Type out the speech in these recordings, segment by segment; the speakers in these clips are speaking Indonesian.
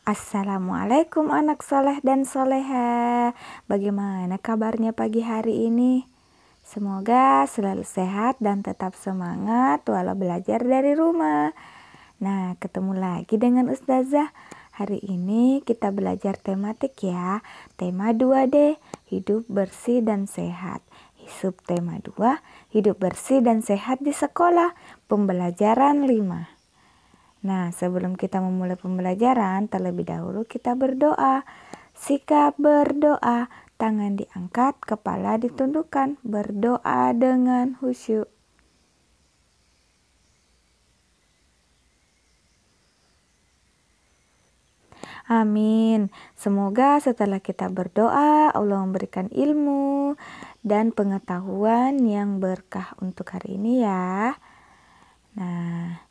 Assalamualaikum anak soleh dan soleha. Bagaimana kabarnya pagi hari ini? Semoga selalu sehat dan tetap semangat walau belajar dari rumah. Nah, ketemu lagi dengan Ustazah. Hari ini kita belajar tematik ya. Tema 2D, hidup bersih dan sehat. Subtema 2, hidup bersih dan sehat di sekolah. Pembelajaran 5. Nah, sebelum kita memulai pembelajaran, terlebih dahulu kita berdoa. Sikap berdoa, tangan diangkat, kepala ditundukkan, berdoa dengan khusyuk. Amin. Semoga setelah kita berdoa, Allah memberikan ilmu dan pengetahuan yang berkah untuk hari ini ya. Nah,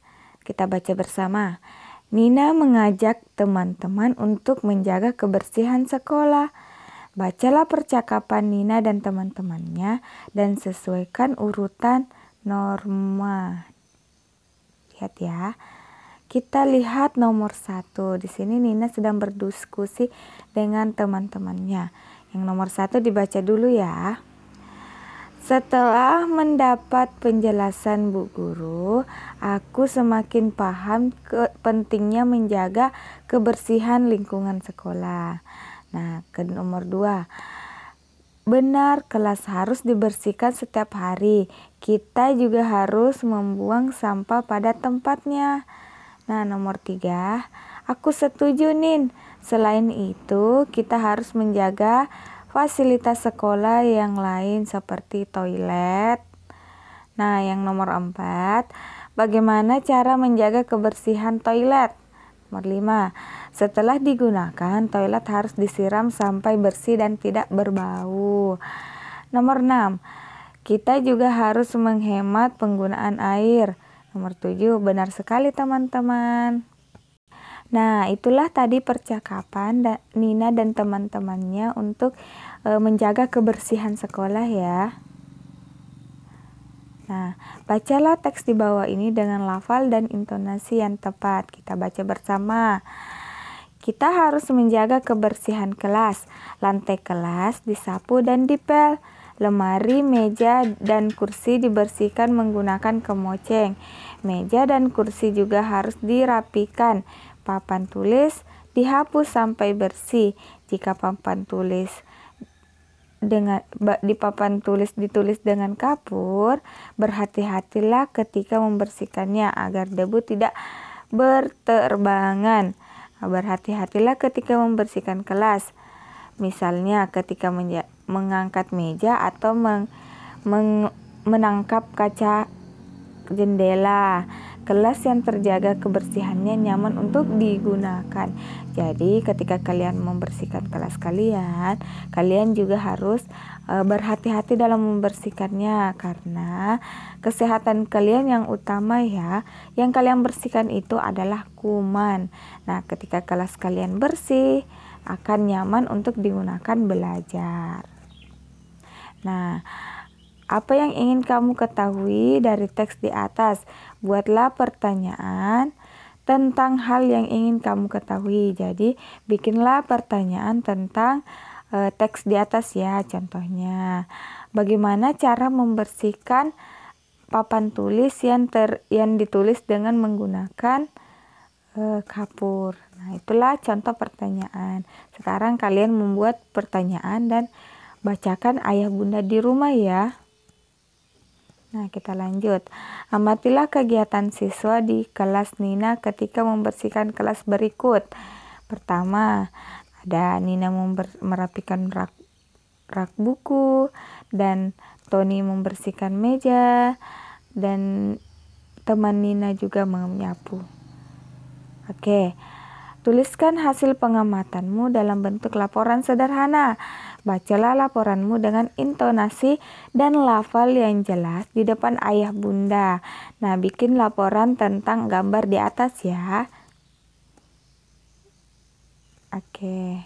kita baca bersama. Nina mengajak teman-teman untuk menjaga kebersihan sekolah. Bacalah percakapan Nina dan teman-temannya dan sesuaikan urutan norma. Lihat ya. Kita lihat nomor 1. Di sini Nina sedang berdiskusi dengan teman-temannya. Yang nomor 1 dibaca dulu ya. Setelah mendapat penjelasan Bu Guru, aku semakin paham pentingnya menjaga kebersihan lingkungan sekolah. Nah, ke nomor 2. Benar, kelas harus dibersihkan setiap hari. Kita juga harus membuang sampah pada tempatnya. Nah, nomor 3. Aku setuju, Nin. Selain itu, kita harus menjaga fasilitas sekolah yang lain seperti toilet. Nah, yang nomor 4, bagaimana cara menjaga kebersihan toilet? Nomor 5, setelah digunakan, toilet harus disiram sampai bersih dan tidak berbau. Nomor 6, kita juga harus menghemat penggunaan air. Nomor 7, benar sekali teman-teman. Nah, itulah tadi percakapan Nina dan teman-temannya untuk menjaga kebersihan sekolah ya. Nah, bacalah teks di bawah ini dengan lafal dan intonasi yang tepat. Kita baca bersama. Kita harus menjaga kebersihan kelas. Lantai kelas disapu dan dipel. Lemari, meja, dan kursi dibersihkan menggunakan kemoceng. Meja dan kursi juga harus dirapikan. Papan tulis dihapus sampai bersih. Jika papan tulis ditulis dengan kapur, berhati-hatilah ketika membersihkannya agar debu tidak berterbangan. Berhati-hatilah ketika membersihkan kelas. Misalnya ketika mengangkat meja atau menangkap kaca jendela. Kelas yang terjaga kebersihannya nyaman untuk digunakan. Jadi ketika kalian membersihkan kelas kalian juga harus berhati-hati dalam membersihkannya karena kesehatan kalian yang utama ya. Yang kalian bersihkan itu adalah kuman. Nah, ketika kelas kalian bersih akan nyaman untuk digunakan belajar. Nah, apa yang ingin kamu ketahui dari teks di atas? Buatlah pertanyaan tentang hal yang ingin kamu ketahui. Jadi, bikinlah pertanyaan tentang teks di atas ya. Contohnya, bagaimana cara membersihkan papan tulis yang ditulis dengan menggunakan kapur. Nah, itulah contoh pertanyaan. Sekarang kalian membuat pertanyaan dan bacakan ayah bunda di rumah ya. Nah, kita lanjut. Amatilah kegiatan siswa di kelas Nina ketika membersihkan kelas berikut. Pertama, ada Nina merapikan rak buku, dan Tony membersihkan meja, dan teman Nina juga menyapu. Oke. Tuliskan hasil pengamatanmu dalam bentuk laporan sederhana. Bacalah laporanmu dengan intonasi dan lafal yang jelas di depan ayah bunda. Nah, bikin laporan tentang gambar di atas ya. Oke.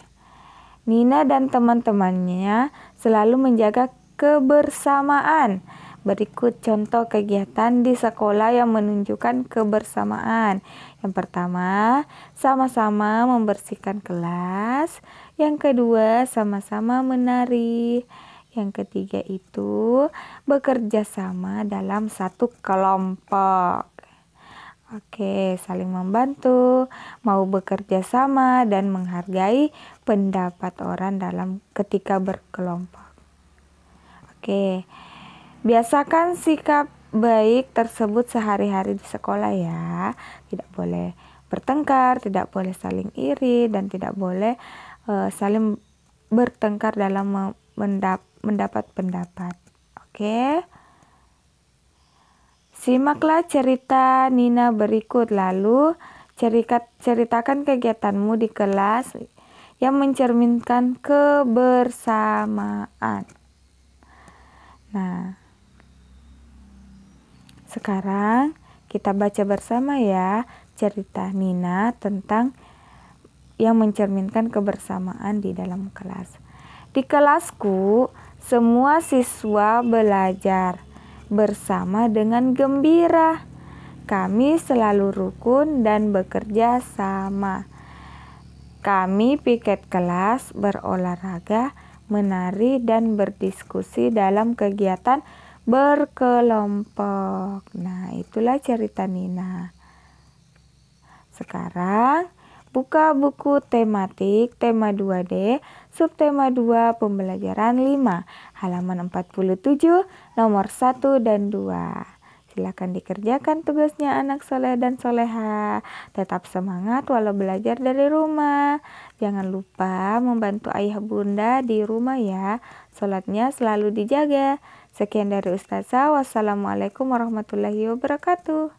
Nina dan teman-temannya selalu menjaga kebersamaan. Berikut contoh kegiatan di sekolah yang menunjukkan kebersamaan. Yang pertama, sama-sama membersihkan kelas. Yang kedua, sama-sama menari. Yang ketiga itu bekerja sama dalam satu kelompok. Oke, saling membantu, mau bekerja sama dan menghargai pendapat orang dalam ketika berkelompok. Oke, biasakan sikap baik tersebut sehari-hari di sekolah ya. Tidak boleh bertengkar, tidak boleh saling iri, dan tidak boleh saling bertengkar dalam mendapat pendapat. Oke. Simaklah cerita Nina berikut, lalu ceritakan kegiatanmu di kelas yang mencerminkan kebersamaan. Nah, sekarang kita baca bersama ya cerita Nina tentang yang mencerminkan kebersamaan di dalam kelas. Di kelasku, semua siswa belajar bersama dengan gembira. Kami selalu rukun dan bekerja sama. Kami piket kelas, berolahraga, menari, dan berdiskusi dalam kegiatan berkelompok. Nah, itulah cerita Nina. Sekarang buka buku tematik tema 2D, subtema 2, pembelajaran 5, halaman 47, nomor 1 dan 2. Silakan dikerjakan tugasnya anak soleh dan soleha. Tetap semangat walau belajar dari rumah. Jangan lupa membantu ayah bunda di rumah ya. Sholatnya selalu dijaga. Sekian dari Ustazah. Wassalamualaikum warahmatullahi wabarakatuh.